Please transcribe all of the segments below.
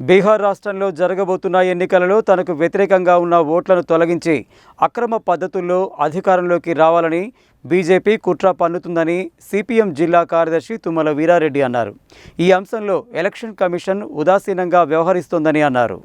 బీహార్ రాష్ట్రంలో జరగబోతున్న ఎన్నికలలో తనకు వ్యతిరేకంగా ఉన్న ఓట్లను తొలగించి అక్రమ పద్ధతుల్లో అధికారంలోకి రావాలని బీజేపీ కుట్ర పన్నుతుందని సిపిఎం జిల్లా కార్యదర్శి తుమ్మల వీరారెడ్డి అన్నారు. ఈ అంశంలో ఎలక్షన్ కమిషన్ ఉదాసీనంగా వ్యవహరిస్తోందని అన్నారు.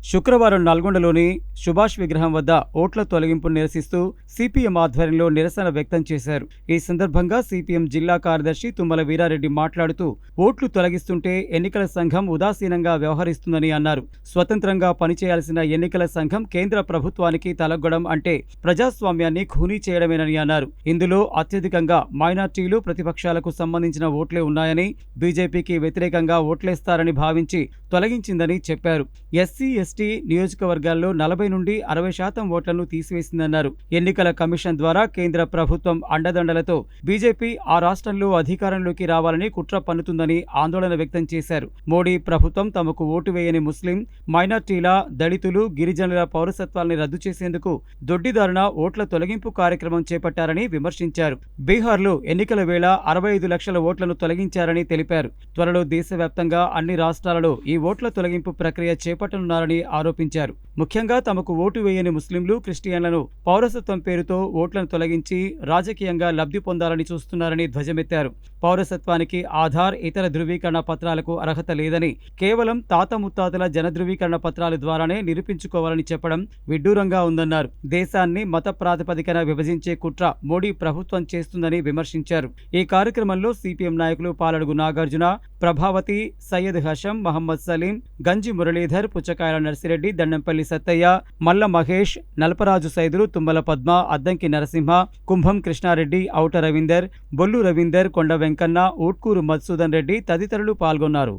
శుక్రవారం నల్గొండలోని సుభాష్ విగ్రహం వద్ద ఓట్ల తొలగింపును నిరసిస్తూ సిపిఎం ఆధ్వర్యంలో నిరసన వ్యక్తం చేశారు. ఈ సందర్భంగా సిపిఎం జిల్లా కార్యదర్శి తుమ్మల వీరారెడ్డి మాట్లాడుతూ ఓట్లు తొలగిస్తుంటే ఎన్నికల సంఘం ఉదాసీనంగా వ్యవహరిస్తుందని అన్నారు. స్వతంత్రంగా పనిచేయాల్సిన ఎన్నికల సంఘం కేంద్ర ప్రభుత్వానికి తలగ్గడం అంటే ప్రజాస్వామ్యాన్ని ఖూనీ చేయడమేనని అన్నారు. ఇందులో అత్యధికంగా మైనార్టీలు, ప్రతిపక్షాలకు సంబంధించిన ఓట్లే ఉన్నాయని, బీజేపీకి వ్యతిరేకంగా ఓట్లేస్తారని భావించి తొలగించిందని చెప్పారు. ఎస్సీ, ఎస్టీ నియోజకవర్గాల్లో 40 నుండి 60% ఓట్లను తీసివేసిందన్నారు. ఎన్నికల కమిషన్ ద్వారా కేంద్ర ప్రభుత్వం అండదండలతో బీజేపీ ఆ రాష్ట్రంలో అధికారంలోకి రావాలని కుట్ర పన్నుతుందని ఆందోళన వ్యక్తం చేశారు. మోడీ ప్రభుత్వం తమకు ఓటు వేయని ముస్లిం, మైనార్టీల, దళితులు, గిరిజనుల పౌరసత్వాల్ని రద్దు చేసేందుకు దొడ్డిదారున ఓట్ల తొలగింపు కార్యక్రమం చేపట్టారని విమర్శించారు. బీహార్లో ఎన్నికల వేళ 65 లక్షల ఓట్లను తొలగించారని తెలిపారు. త్వరలో దేశవ్యాప్తంగా అన్ని రాష్ట్రాలలో ఈ ఓట్ల తొలగింపు ప్రక్రియ చేపట్టనున్నారని ఆరోపించారు. ముఖ్యంగా తమకు ఓటు వేయని ముస్లింలు, క్రిస్టియన్లను పౌరసత్వం పేరుతో ఓట్లను తొలగించి రాజకీయంగా లబ్ధి పొందాలని చూస్తున్నారని ధ్వజమెత్తారు. పౌరసత్వానికి ఆధార్, ఇతర ధృవీకరణ పత్రాలకు అర్హత లేదని, కేవలం తాత ముత్తాతల జన ధృవీకరణ పత్రాల ద్వారానే నిరూపించుకోవాలని చెప్పడం విడ్డూరంగా ఉందన్నారు. దేశాన్ని మత ప్రాతిపదికన విభజించే కుట్ర మోడీ ప్రభుత్వం చేస్తుందని విమర్శించారు. ఈ కార్యక్రమంలో సిపిఎం నాయకులు పాలడుగు నాగార్జున, ప్రభావతి, సయ్యద్ హషం, మహమ్మద్ సలీం, గంజి మురళీధర్, పుచ్చకాయల నర్సిరెడ్డి, దండంపల్లి సత్తయ్య, మల్ల మహేష్, నల్పరాజు సైదులు, తుమ్మల పద్మ, అద్దంకి నరసింహ, కుంభం కృష్ణారెడ్డి, ఔట రవీందర్, బొల్లు రవీందర్, కొండ వెంకన్న, ఊట్కూరు మధుసూదన్ రెడ్డి తదితరులు పాల్గొన్నారు.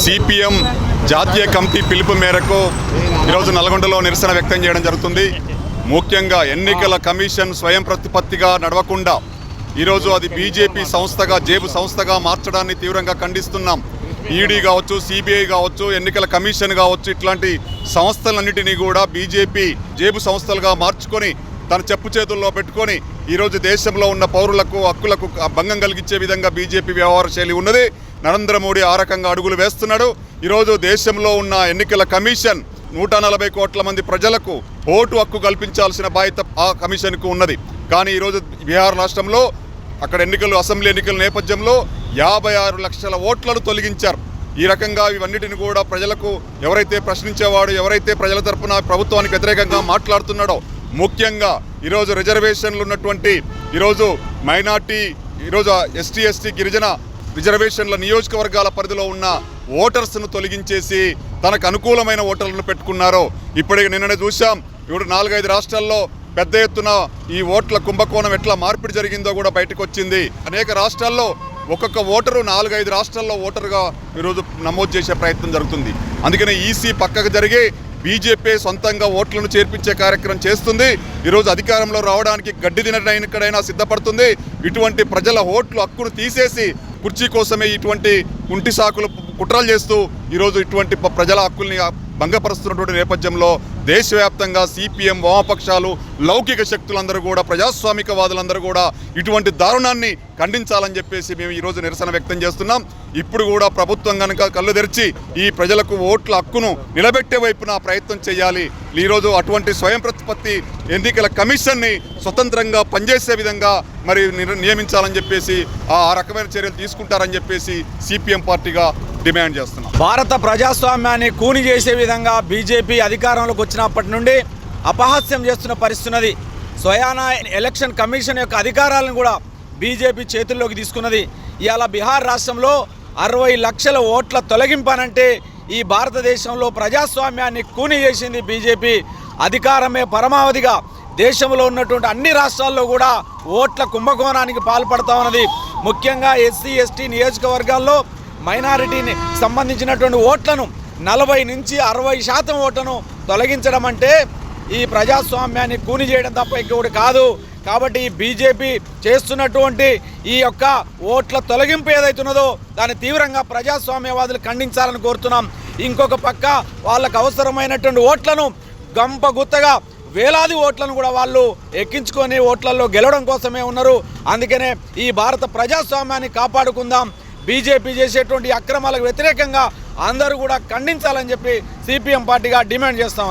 సిపిఎం జాతీయ కమిటీ పిలుపు మేరకు ఈరోజు నల్గొండలో నిరసన వ్యక్తం చేయడం జరుగుతుంది. ముఖ్యంగా ఎన్నికల కమిషన్ స్వయం ప్రతిపత్తిగా నడవకుండా ఈరోజు అది బీజేపీ సంస్థగా, జేబు సంస్థగా మార్చడాన్ని తీవ్రంగా ఖండిస్తున్నాం. ఈడీ కావచ్చు, సిబిఐ కావచ్చు, ఎన్నికల కమిషన్ కావచ్చు, ఇట్లాంటి సంస్థలన్నిటినీ కూడా బీజేపీ జేబు సంస్థలుగా మార్చుకొని తన చెప్పు చేతుల్లో పెట్టుకొని ఈరోజు దేశంలో ఉన్న పౌరులకు, హక్కులకు భంగం కలిగించే విధంగా బీజేపీ వ్యవహార శైలి ఉన్నది. నరేంద్ర మోడీ ఆ రకంగా అడుగులు వేస్తున్నాడు. ఈరోజు దేశంలో ఉన్న ఎన్నికల కమిషన్ 140 కోట్ల మంది ప్రజలకు ఓటు హక్కు కల్పించాల్సిన బాధ్యత ఆ కమిషన్కు ఉన్నది. కానీ ఈరోజు బీహార్ రాష్ట్రంలో అక్కడ అసెంబ్లీ ఎన్నికల నేపథ్యంలో 56 లక్షల ఓట్లను తొలగించారు. ఈ రకంగా ఇవన్నిటిని కూడా ప్రజలకు ఎవరైతే ప్రశ్నించేవాడు, ఎవరైతే ప్రజల తరపున ప్రభుత్వానికి వ్యతిరేకంగా మాట్లాడుతున్నాడో, ముఖ్యంగా ఈరోజు రిజర్వేషన్లు ఉన్నటువంటి ఈరోజు మైనార్టీ, ఈరోజు ఎస్టీ, ఎస్టీ, గిరిజన రిజర్వేషన్ల నియోజకవర్గాల పరిధిలో ఉన్న ఓటర్స్ను తొలగించేసి తనకు అనుకూలమైన ఓటర్లను పెట్టుకున్నారో. ఇప్పటికి నిన్ననే చూసాం. ఇప్పుడు 4-5 రాష్ట్రాల్లో పెద్ద ఎత్తున ఈ ఓట్ల కుంభకోణం ఎట్లా మార్పిడి జరిగిందో కూడా బయటకు వచ్చింది. అనేక రాష్ట్రాల్లో ఒక్కొక్క ఓటరు 4-5 రాష్ట్రాల్లో ఓటరుగా ఈరోజు నమోదు చేసే ప్రయత్నం జరుగుతుంది. అందుకనే ఈసీ పక్కకు జరిగి బీజేపీ సొంతంగా ఓట్లను చేర్పించే కార్యక్రమం చేస్తుంది. ఈరోజు అధికారంలో రావడానికి గడ్డి తినడానికైనా సిద్ధపడుతుంది. ఇటువంటి ప్రజల ఓట్లు హక్కును తీసేసి కుర్చీ కోసమే ఇటువంటి కుంటి సాకులు కుట్రలు చేస్తూ ఈరోజు ఇటువంటి ప్రజల హక్కుల్ని భంగపరుస్తున్నటువంటి నేపథ్యంలో దేశవ్యాప్తంగా సిపిఎం, వామపక్షాలు, లౌకిక శక్తులందరూ కూడా, ప్రజాస్వామికవాదులందరూ కూడా ఇటువంటి దారుణాన్ని ఖండించాలని చెప్పేసి మేము ఈరోజు నిరసన వ్యక్తం చేస్తున్నాం. ఇప్పుడు కూడా ప్రభుత్వం కనుక కళ్ళు తెరిచి ఈ ప్రజలకు ఓట్ల హక్కును నిలబెట్టే వైపున ప్రయత్నం చేయాలి. ఈరోజు అటువంటి స్వయం ప్రతిపత్తి ఎన్నికల కమిషన్ని స్వతంత్రంగా పనిచేసే విధంగా మరి నియమించాలని చెప్పేసి ఆ రకమైన చర్యలు తీసుకుంటారని చెప్పేసి సిపిఎం పార్టీగా డిమాండ్ చేస్తున్నాం. భారత ప్రజాస్వామ్యాన్ని కూని చేసే విధంగా బీజేపీ అధికారంలోకి వచ్చినప్పటి నుండి అపహాస్యం చేస్తున్న పరిస్థితున్నది. స్వయాన ఎలక్షన్ కమిషన్ యొక్క అధికారాలను కూడా బీజేపీ చేతుల్లోకి తీసుకున్నది. ఇవాళ బీహార్ రాష్ట్రంలో 60 లక్షల ఓట్ల తొలగింపనంటే ఈ భారతదేశంలో ప్రజాస్వామ్యాన్ని కూని చేసింది బీజేపీ. అధికారమే పరమావధిగా దేశంలో ఉన్నటువంటి అన్ని రాష్ట్రాల్లో కూడా ఓట్ల కుంభకోణానికి పాల్పడతా ఉన్నది. ముఖ్యంగా ఎస్సీ, ఎస్టీ నియోజకవర్గాల్లో మైనారిటీని సంబంధించినటువంటి ఓట్లను 40 నుంచి 60% ఓట్లను తొలగించడం అంటే ఈ ప్రజాస్వామ్యాన్ని కూని చేయడం తప్ప ఇంకొకటి కాదు. కాబట్టి ఈ బీజేపీ చేస్తున్నటువంటి ఈ యొక్క ఓట్ల తొలగింపు ఏదైతున్నదో దాన్ని తీవ్రంగా ప్రజాస్వామ్యవాదులు ఖండించాలని కోరుతున్నాం. ఇంకొక పక్క వాళ్ళకు అవసరమైనటువంటి ఓట్లను గంపగుత్తగా వేలాది ఓట్లను కూడా వాళ్ళు ఎక్కించుకొని ఓట్లలో గెలవడం కోసమే ఉన్నారు. అందుకనే ఈ భారత ప్రజాస్వామ్యాన్ని కాపాడుకుందాం. బీజేపీ చేసేటువంటి అక్రమాలకు వ్యతిరేకంగా అందరూ కూడా ఖండించాలని చెప్పి సిపిఎం పార్టీగా డిమాండ్ చేస్తాం.